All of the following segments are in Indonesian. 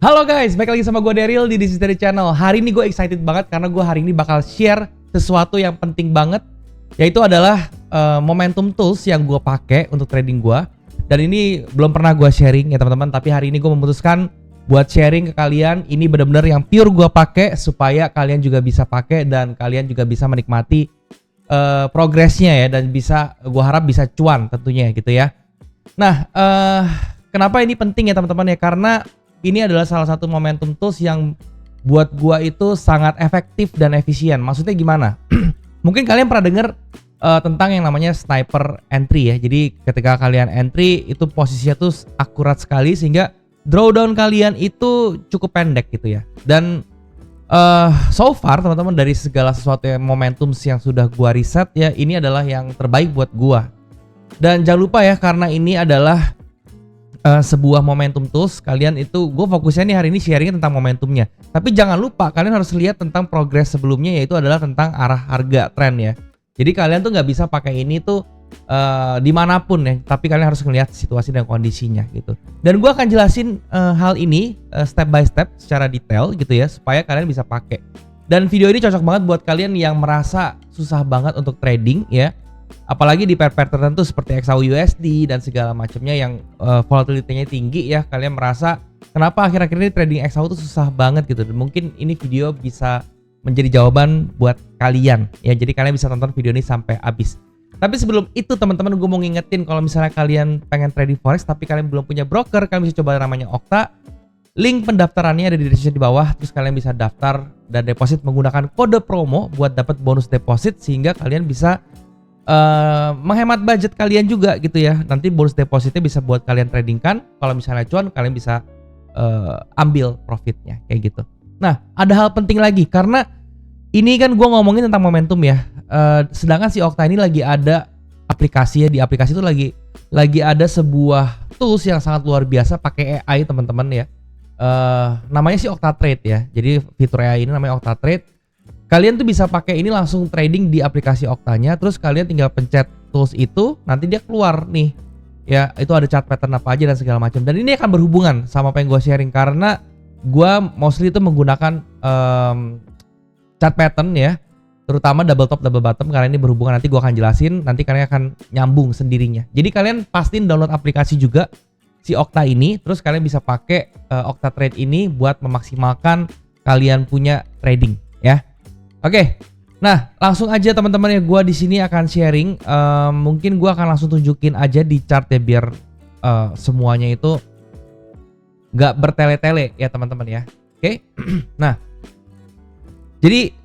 Halo guys, balik lagi sama gue Daryl di This Is Daryl Channel. Hari ini gue excited banget karena gue hari ini bakal share sesuatu yang penting banget, yaitu adalah momentum tools yang gue pakai untuk trading gue. Dan ini belum pernah gue sharing ya teman-teman, tapi hari ini gue memutuskan buat sharing ke kalian. Ini benar-benar yang pure gue pakai supaya kalian juga bisa pakai dan kalian juga bisa menikmati progresnya ya, dan bisa, gue harap bisa cuan tentunya gitu ya. Nah, kenapa ini penting ya teman-teman ya? Karena ini adalah salah satu momentum tools yang buat gua itu sangat efektif dan efisien. Maksudnya gimana? Mungkin kalian pernah dengar tentang yang namanya sniper entry ya. Jadi ketika kalian entry itu posisinya tuh akurat sekali sehingga drawdown kalian itu cukup pendek gitu ya. Dan so far teman-teman, dari segala sesuatu yang momentum yang sudah gua riset ya, ini adalah yang terbaik buat gua. Dan jangan lupa ya, karena ini adalah sebuah momentum tools, kalian itu, gue fokusnya nih hari ini sharingnya tentang momentumnya. Tapi jangan lupa kalian harus lihat tentang progres sebelumnya, yaitu adalah tentang arah harga tren ya. Jadi kalian tuh nggak bisa pakai ini tuh dimanapun ya, tapi kalian harus melihat situasi dan kondisinya gitu. Dan gue akan jelasin hal ini step by step secara detail gitu ya, supaya kalian bisa pakai. Dan video ini cocok banget buat kalian yang merasa susah banget untuk trading ya. Apalagi di pair-pair tertentu seperti XAUUSD dan segala macamnya yang volatility-nya tinggi ya, kalian merasa kenapa akhir-akhir ini trading XAU itu susah banget gitu. Dan mungkin ini video bisa menjadi jawaban buat kalian ya, jadi kalian bisa tonton video ini sampai habis. Tapi sebelum itu teman-teman, gue mau ngingetin kalau misalnya kalian pengen trading forex tapi kalian belum punya broker, kalian bisa coba namanya Okta. Link pendaftarannya ada di deskripsi di bawah. Terus kalian bisa daftar dan deposit menggunakan kode promo buat dapat bonus deposit, sehingga kalian bisa menghemat budget kalian juga gitu ya. Nanti bonus depositnya bisa buat kalian tradingkan. Kalau misalnya cuan, kalian bisa ambil profitnya kayak gitu. Nah, ada hal penting lagi, karena ini kan gue ngomongin tentang momentum ya. Sedangkan si Okta ini lagi ada aplikasi ya. Di aplikasi itu lagi ada sebuah tools yang sangat luar biasa pakai AI teman-teman ya. Namanya si Okta Trade ya. Jadi fitur AI ini namanya Okta Trade. Kalian tuh bisa pakai ini langsung trading di aplikasi Oktanya, terus kalian tinggal pencet tools itu, nanti dia keluar nih. Ya, itu ada chart pattern apa aja dan segala macam. Dan ini akan berhubungan sama apa yang gue sharing, karena gue mostly itu menggunakan chart pattern ya, terutama double top double bottom, karena ini berhubungan. Nanti gue akan jelasin, nanti kalian akan nyambung sendirinya. Jadi kalian pastiin download aplikasi juga si Okta ini, terus kalian bisa pakai Okta Trade ini buat memaksimalkan kalian punya trading ya. Oke, nah langsung aja teman-teman ya, gue di sini akan sharing. Mungkin gue akan langsung tunjukin aja di chart ya, biar semuanya itu nggak bertele-tele ya teman-teman ya. Oke, nah jadi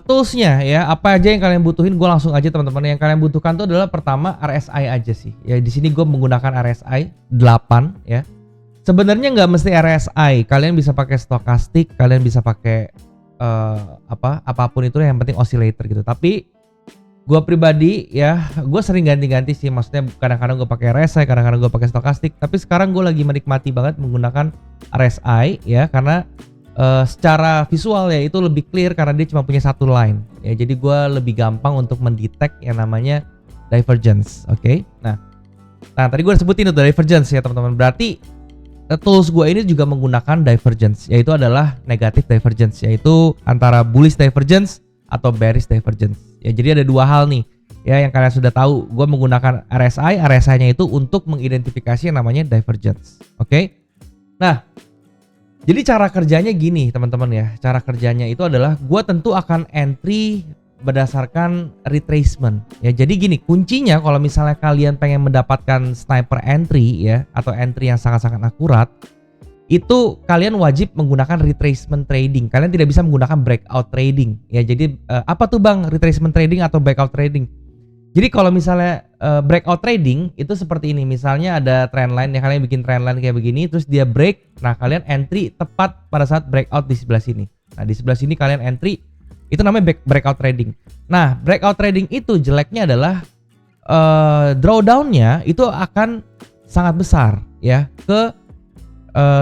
toolsnya ya, apa aja yang kalian butuhin, gue langsung aja teman-teman. Yang kalian butuhkan tuh adalah pertama RSI aja sih. Ya di sini gue menggunakan RSI 8 ya. Sebenarnya nggak mesti RSI, kalian bisa pakai stokastik, kalian bisa pakai apapun itu, yang penting oscillator gitu. Tapi gue pribadi ya, gue sering ganti-ganti sih. Maksudnya kadang-kadang gue pakai RSI, kadang-kadang gue pakai stokastik. Tapi sekarang gue lagi menikmati banget menggunakan RSI ya, karena secara visual ya itu lebih clear karena dia cuma punya satu line ya. Jadi gue lebih gampang untuk mendetek yang namanya divergence. Oke, nah tadi gue sebutin itu divergence ya teman-teman. Berarti tools gue ini juga menggunakan divergence, yaitu adalah negative divergence, yaitu antara bullish divergence atau bearish divergence ya. Jadi ada dua hal nih ya yang kalian sudah tahu. Gue menggunakan RSI-nya itu untuk mengidentifikasi yang namanya divergence. Oke, nah jadi cara kerjanya gini teman-teman ya. Cara kerjanya itu adalah gue tentu akan entry berdasarkan retracement ya. Jadi gini, kuncinya kalau misalnya kalian pengen mendapatkan sniper entry ya, atau entry yang sangat-sangat akurat, itu kalian wajib menggunakan retracement trading. Kalian tidak bisa menggunakan breakout trading ya. Jadi apa tuh bang retracement trading atau breakout trading? Jadi kalau misalnya breakout trading itu seperti ini. Misalnya ada trendline ya, kalian bikin trendline kayak begini, terus dia break. Nah kalian entry tepat pada saat breakout di sebelah sini. Nah di sebelah sini kalian entry, itu namanya breakout trading. Nah breakout trading itu jeleknya adalah drawdownnya itu akan sangat besar ya ke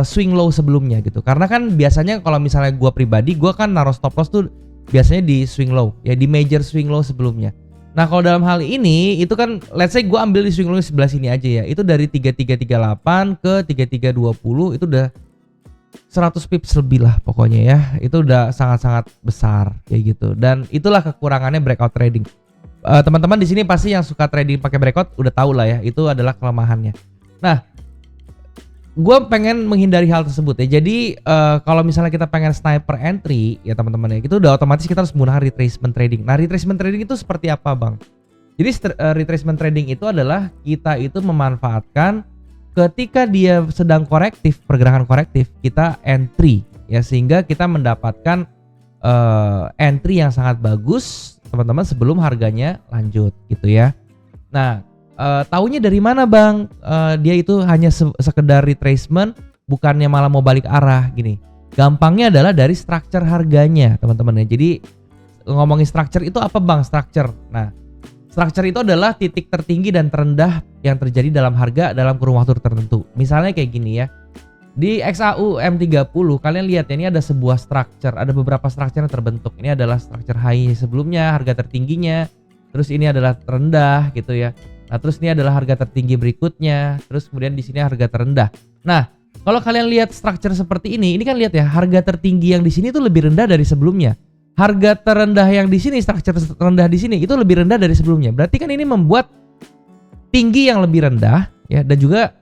swing low sebelumnya gitu. Karena kan biasanya kalau misalnya gue pribadi, gue kan naruh stop loss tuh biasanya di swing low ya, di major swing low sebelumnya. Nah kalau dalam hal ini itu kan, let's say gue ambil di swing low sebelah sini aja ya, itu dari 3338 ke 3320 itu udah 100 pips lebih lah pokoknya ya. Itu udah sangat-sangat besar kayak gitu. Dan itulah kekurangannya breakout trading. Teman-teman di sini pasti yang suka trading pakai breakout udah tahu lah ya, itu adalah kelemahannya. Nah, gue pengen menghindari hal tersebut ya. Jadi kalau misalnya kita pengen sniper entry ya teman-teman ya, itu udah otomatis kita harus menggunakan retracement trading. Nah, retracement trading itu seperti apa, Bang? Jadi retracement trading itu adalah kita itu memanfaatkan ketika dia sedang korektif, pergerakan korektif, kita entry ya, sehingga kita mendapatkan entry yang sangat bagus teman-teman sebelum harganya lanjut gitu ya. Nah, taunya dari mana, Bang? Dia itu hanya sekedar retracement, bukannya malah mau balik arah gini. Gampangnya adalah dari structure harganya, teman-teman ya. Jadi ngomongin structure itu apa, Bang? Structure. Nah, structure itu adalah titik tertinggi dan terendah yang terjadi dalam harga dalam kurun waktu tertentu. Misalnya kayak gini ya. Di XAU M30 kalian lihat ya, ini ada sebuah structure, ada beberapa structure yang terbentuk. Ini adalah structure high sebelumnya, harga tertingginya. Terus ini adalah terendah gitu ya. Nah, terus ini adalah harga tertinggi berikutnya. Terus kemudian di sini harga terendah. Nah, kalau kalian lihat structure seperti ini kan lihat ya, harga tertinggi yang di sini tuh lebih rendah dari sebelumnya. Harga terendah yang di sini, structure terendah di sini itu lebih rendah dari sebelumnya. Berarti kan ini membuat tinggi yang lebih rendah ya, dan juga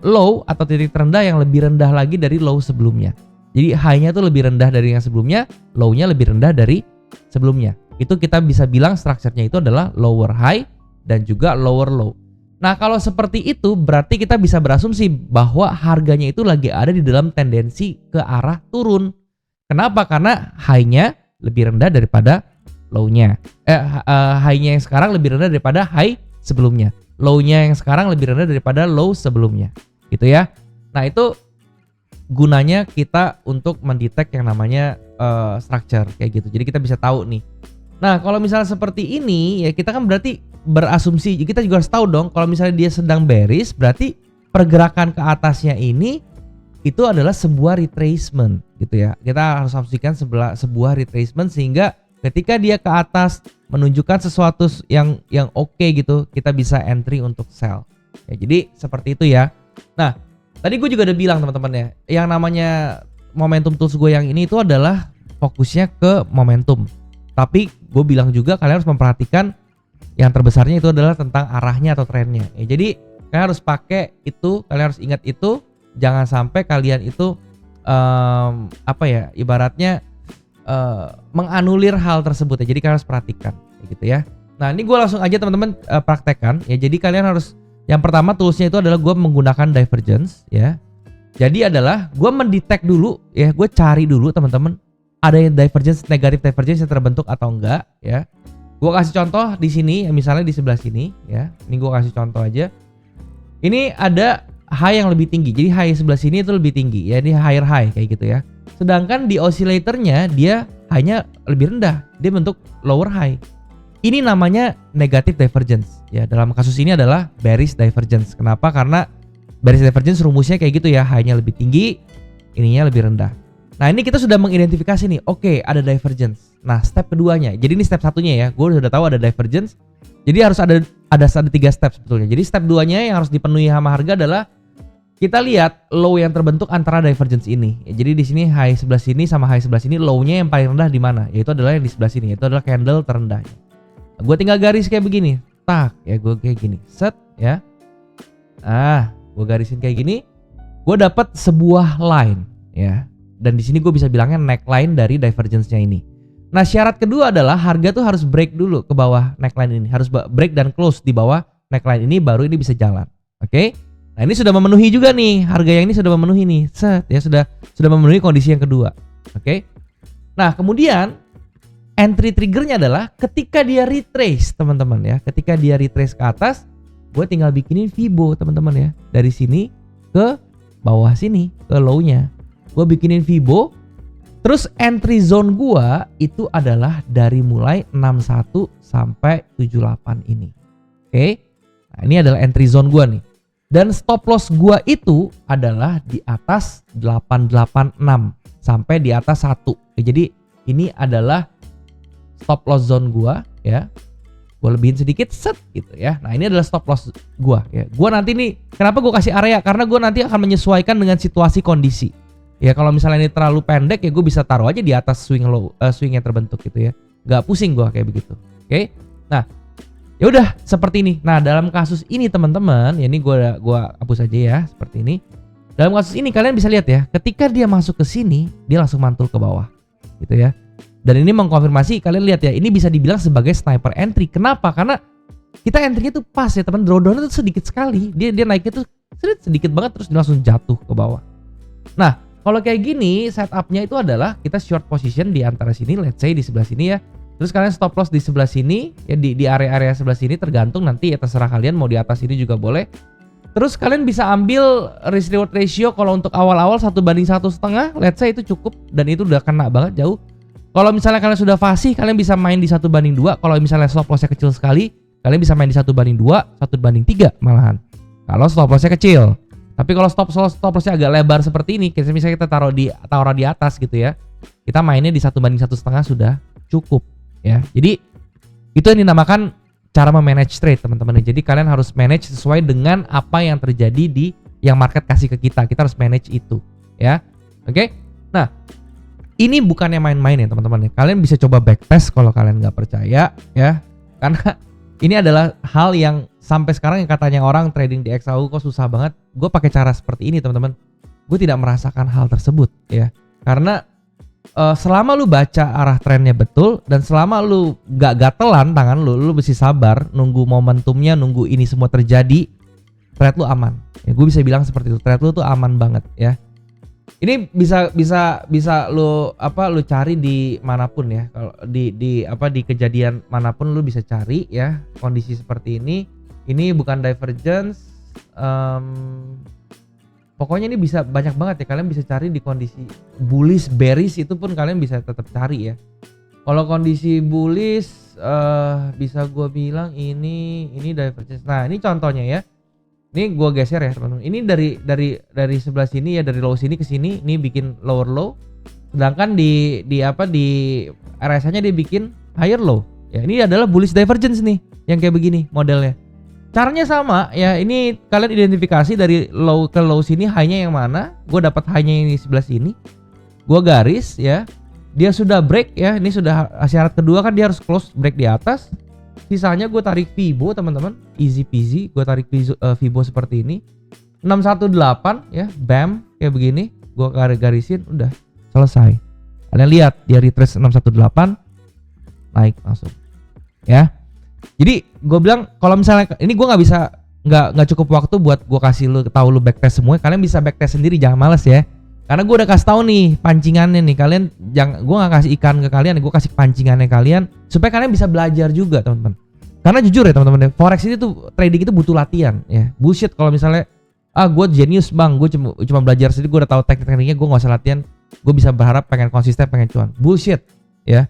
low atau titik terendah yang lebih rendah lagi dari low sebelumnya. Jadi high-nya tuh lebih rendah dari yang sebelumnya, low-nya lebih rendah dari sebelumnya. Itu kita bisa bilang structure-nya itu adalah lower high dan juga lower low. Nah, kalau seperti itu berarti kita bisa berasumsi bahwa harganya itu lagi ada di dalam tendensi ke arah turun. Kenapa? Karena high-nya lebih rendah daripada low-nya. High-nya yang sekarang lebih rendah daripada high sebelumnya. Low-nya yang sekarang lebih rendah daripada low sebelumnya. Gitu ya. Nah, itu gunanya kita untuk mendetek yang namanya structure kayak gitu. Jadi kita bisa tahu nih. Nah, kalau misalnya seperti ini ya, kita kan berarti berasumsi, kita juga harus tahu dong kalau misalnya dia sedang bearish, berarti pergerakan ke atasnya ini itu adalah sebuah retracement gitu ya. Kita harus asumsikan sebuah retracement, sehingga ketika dia ke atas menunjukkan sesuatu yang oke gitu, kita bisa entry untuk sell. Ya, jadi seperti itu ya. Nah, tadi gue juga udah bilang teman-teman ya, yang namanya momentum tools gue yang ini itu adalah fokusnya ke momentum. Tapi gue bilang juga kalian harus memperhatikan yang terbesarnya itu adalah tentang arahnya atau trennya. Ya, jadi kalian harus pakai itu, kalian harus ingat itu. Jangan sampai kalian itu ibaratnya menganulir hal tersebut ya. Jadi kalian harus perhatikan gitu ya. Nah, ini gue langsung aja teman-teman praktekkan ya. Jadi kalian harus, yang pertama toolsnya itu adalah gue menggunakan divergence ya. Jadi adalah gue mendetek dulu ya, gue cari dulu teman-teman ada yang divergence, negatif divergence yang terbentuk atau enggak ya. Gue kasih contoh di sini, misalnya di sebelah sini ya. Ini gue kasih contoh aja. Ini ada high yang lebih tinggi. Jadi high sebelah sini itu lebih tinggi ya, ini higher high kayak gitu ya. Sedangkan di oscillatornya dia high-nya lebih rendah, dia bentuk lower high. Ini namanya negative divergence ya. Dalam kasus ini adalah bearish divergence. Kenapa? Karena bearish divergence rumusnya kayak gitu ya, high-nya lebih tinggi, ininya lebih rendah. Nah, ini kita sudah mengidentifikasi nih, oke, ada divergence. Nah, step keduanya, jadi ini step satunya ya, gue sudah tahu ada divergence. Jadi harus ada 3 step sebetulnya. Jadi step 2-nya yang harus dipenuhi sama harga adalah kita lihat low yang terbentuk antara divergence ini. Ya, jadi di sini high sebelah sini sama high sebelah sini, low-nya yang paling rendah di mana? Yaitu adalah yang di sebelah sini, yaitu adalah candle terendahnya. Gue tinggal garis kayak begini, tak ya, gue kayak gini, set ya. Gue garisin kayak gini, gue dapat sebuah line ya. Dan di sini gue bisa bilangnya neckline dari divergence-nya ini. Nah, syarat kedua adalah harga tuh harus break dulu ke bawah neckline ini, harus break dan close di bawah neckline ini, baru ini bisa jalan. Oke? Nah, ini sudah memenuhi juga nih, harga yang ini sudah memenuhi nih, set ya, sudah memenuhi kondisi yang kedua. Oke? Nah, kemudian entry triggernya adalah ketika dia retrace, teman-teman ya. Ketika dia retrace ke atas, gue tinggal bikinin Fibo, teman-teman ya. Dari sini ke bawah sini, ke low-nya. Gue bikinin Fibo. Terus entry zone gua itu adalah dari mulai 61 sampai 78 ini. Oke. Nah, ini adalah entry zone gua nih. Dan stop loss gua itu adalah di atas 886 sampai di atas 1. Oke, jadi ini adalah stop loss zone gua ya. Gua lebihin sedikit set gitu ya. Nah, ini adalah stop loss gua ya. Gua nanti nih, kenapa gua kasih area? Karena gua nanti akan menyesuaikan dengan situasi kondisi. Ya kalau misalnya ini terlalu pendek ya gue bisa taruh aja di atas swing low, swing yang terbentuk gitu ya. Gak pusing gue kayak begitu. Oke. Nah, ya udah seperti ini. Nah, dalam kasus ini teman-teman, ya ini gua hapus aja ya seperti ini. Dalam kasus ini kalian bisa lihat ya, ketika dia masuk ke sini, dia langsung mantul ke bawah. Gitu ya. Dan ini mengkonfirmasi, kalian lihat ya, ini bisa dibilang sebagai sniper entry. Kenapa? Karena kita entry-nya tuh pas ya teman, drawdown itu sedikit sekali. Dia naiknya tuh sedikit banget terus dia langsung jatuh ke bawah. Nah, kalau kayak gini setupnya itu adalah kita short position di antara sini, let's say di sebelah sini ya. Terus kalian stop loss di sebelah sini ya, di area-area sebelah sini tergantung nanti ya, terserah kalian mau di atas ini juga boleh. Terus kalian bisa ambil risk reward ratio kalau untuk awal-awal 1:1,5, let's say itu cukup dan itu udah kena banget jauh. Kalau misalnya kalian sudah fasih, kalian bisa main di 1:2. Kalau misalnya stop lossnya kecil sekali, kalian bisa main di 1:2, 1:3 malahan. Kalau stop lossnya kecil. Tapi kalau stop lossnya agak lebar seperti ini, misalnya kita taruh di atas gitu ya, kita mainnya di 1:1,5 sudah cukup ya. Jadi itu yang dinamakan cara memanage trade teman-teman. Jadi kalian harus manage sesuai dengan apa yang terjadi di yang market kasih ke kita. Kita harus manage itu ya. Oke. Nah, ini bukannya main-main ya teman-teman ya. Kalian bisa coba backtest kalau kalian nggak percaya ya. Karena ini adalah hal yang sampai sekarang yang katanya orang trading di XAU kok susah banget. Gue pakai cara seperti ini teman-teman. Gue tidak merasakan hal tersebut ya. Karena selama lu baca arah trennya betul dan selama lu gak gatelan tangan lu mesti sabar nunggu momentumnya, nunggu ini semua terjadi, trade lu aman. Ya gue bisa bilang seperti itu. Trade lu tuh aman banget ya. Ini bisa lu cari di manapun ya. Kalau di kejadian manapun lu bisa cari ya kondisi seperti ini. Ini bukan divergence. Pokoknya ini bisa banyak banget ya, kalian bisa cari di kondisi bullish, bearish itu pun kalian bisa tetap cari ya. Kalau kondisi bullish bisa gue bilang ini divergence. Nah, ini contohnya ya. Ini gue geser ya, teman-teman. Ini dari sebelah sini ya, dari low sini ke sini, ini bikin lower low. Sedangkan di RSI-nya dia bikin higher low. Ya, ini adalah bullish divergence nih, yang kayak begini modelnya. Caranya sama ya, ini kalian identifikasi dari low ke low sini high-nya yang mana. Gue dapat high-nya ini sebelah sini. Gue garis ya. Dia sudah break ya. Ini sudah syarat kedua kan dia harus close break di atas. Sisanya gue tarik Fibo teman-teman. Easy peasy. Gue tarik Fibo seperti ini. 618 ya. Bam kayak begini. Gue garisin udah selesai. Kalian lihat dia retrace 618 naik langsung. Ya. Jadi gue bilang kalau misalnya ini gue nggak cukup waktu buat gue kasih lu tahu lu backtest semua. Kalian bisa backtest sendiri, jangan males ya. Karena gue udah kasih tahu nih pancingannya nih. Kalian jangan, gue nggak kasih ikan ke kalian, gue kasih pancingannya kalian supaya kalian bisa belajar juga teman-teman. Karena jujur ya teman-teman, forex ini tuh trading itu butuh latihan ya. Bullshit kalau misalnya gue genius bang, gue cuma belajar sendiri, gue udah tahu tekniknya, gue nggak usah latihan, gue bisa berharap pengen konsisten, pengen cuan. Bullshit ya.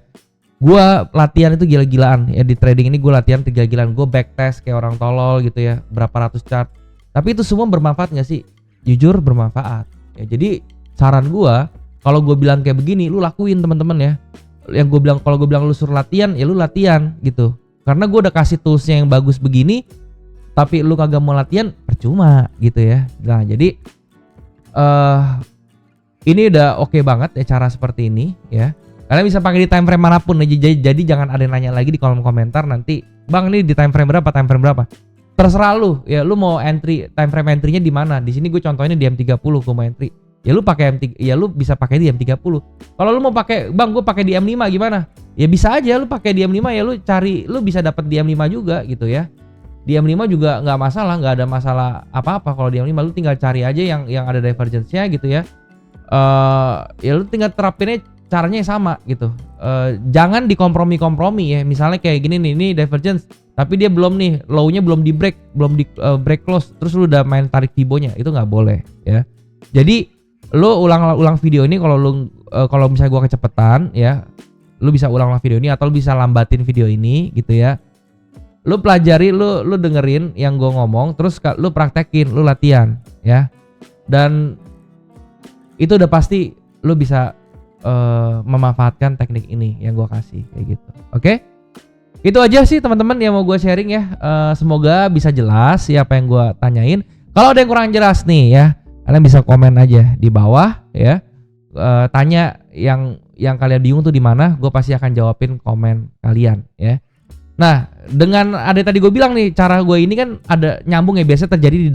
Gue latihan itu gila-gilaan ya, di trading ini gue latihan gila-gilaan. Gue backtest kayak orang tolol gitu ya, berapa ratus chart. Tapi itu semua bermanfaat gak sih? Jujur bermanfaat ya. Jadi saran gue, kalau gue bilang kayak begini, lu lakuin teman-teman ya. Yang gue bilang, kalau gue bilang lu suruh latihan, ya lu latihan gitu. Karena gue udah kasih toolsnya yang bagus begini, tapi lu kagak mau latihan, percuma gitu ya. Nah jadi ini udah oke banget ya cara seperti ini ya. Kalian bisa pakai di time frame manapun. Jadi jangan ada yang nanya lagi di kolom komentar nanti, bang ini di time frame berapa? Terserah lu ya, lu mau entry time frame entry-nya di mana? Di sini gue contohnya di M30 gue mau entry. Ya lu pakai M3, ya lu bisa pakai di M30. Kalau lu mau pakai, bang gue pakai di M5 gimana? Ya bisa aja lu pakai di M5 ya, lu cari, lu bisa dapat di M5 juga gitu ya. Di M5 juga nggak masalah, nggak ada masalah apa-apa. Kalau di M5 lu tinggal cari aja yang ada divergence-nya gitu ya. Ya lu tinggal terapinnya caranya sama gitu. Jangan dikompromi-kompromi ya. Misalnya kayak gini nih, ini divergence, tapi dia belum nih, low-nya belum di break, belum di break close, terus lu udah main tarik Fibo-nya, itu nggak boleh ya. Jadi lu ulang video ini kalau misalnya gua kecepatan ya, lu bisa ulang video ini atau lu bisa lambatin video ini gitu ya. Lu pelajari, lu dengerin yang gua ngomong, terus lu praktekin, lu latihan ya. Dan itu udah pasti lu bisa memanfaatkan teknik ini yang gue kasih kayak gitu. Oke? Itu aja sih teman-teman yang mau gue sharing ya. Semoga bisa jelas ya apa yang gue tanyain. Kalau ada yang kurang jelas nih ya, kalian bisa komen aja di bawah ya. tanya yang kalian bingung tuh di mana, gue pasti akan jawabin komen kalian ya. Nah, dengan ada tadi gue bilang nih, cara gue ini kan ada nyambung ya, biasanya terjadi di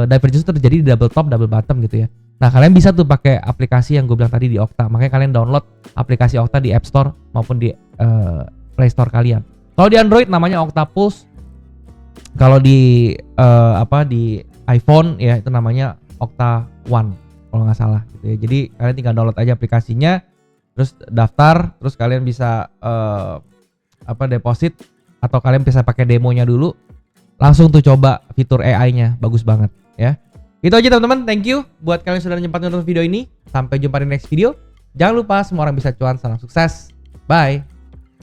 divergence terjadi di double top, double bottom gitu ya. Nah, kalian bisa tuh pakai aplikasi yang gue bilang tadi di Okta. Makanya kalian download aplikasi Okta di App Store maupun di Play Store kalian. Kalau di Android namanya Octapulse. Kalau di di iPhone ya itu namanya Okta One kalau nggak salah gitu ya. Jadi kalian tinggal download aja aplikasinya, terus daftar, terus kalian bisa deposit, atau kalian bisa pakai demonya dulu, langsung tuh coba fitur AI-nya, bagus banget ya. Itu aja teman-teman, thank you buat kalian yang sudah nyempat nonton video ini. Sampai jumpa di next video. Jangan lupa semua orang bisa cuan, salam sukses. Bye.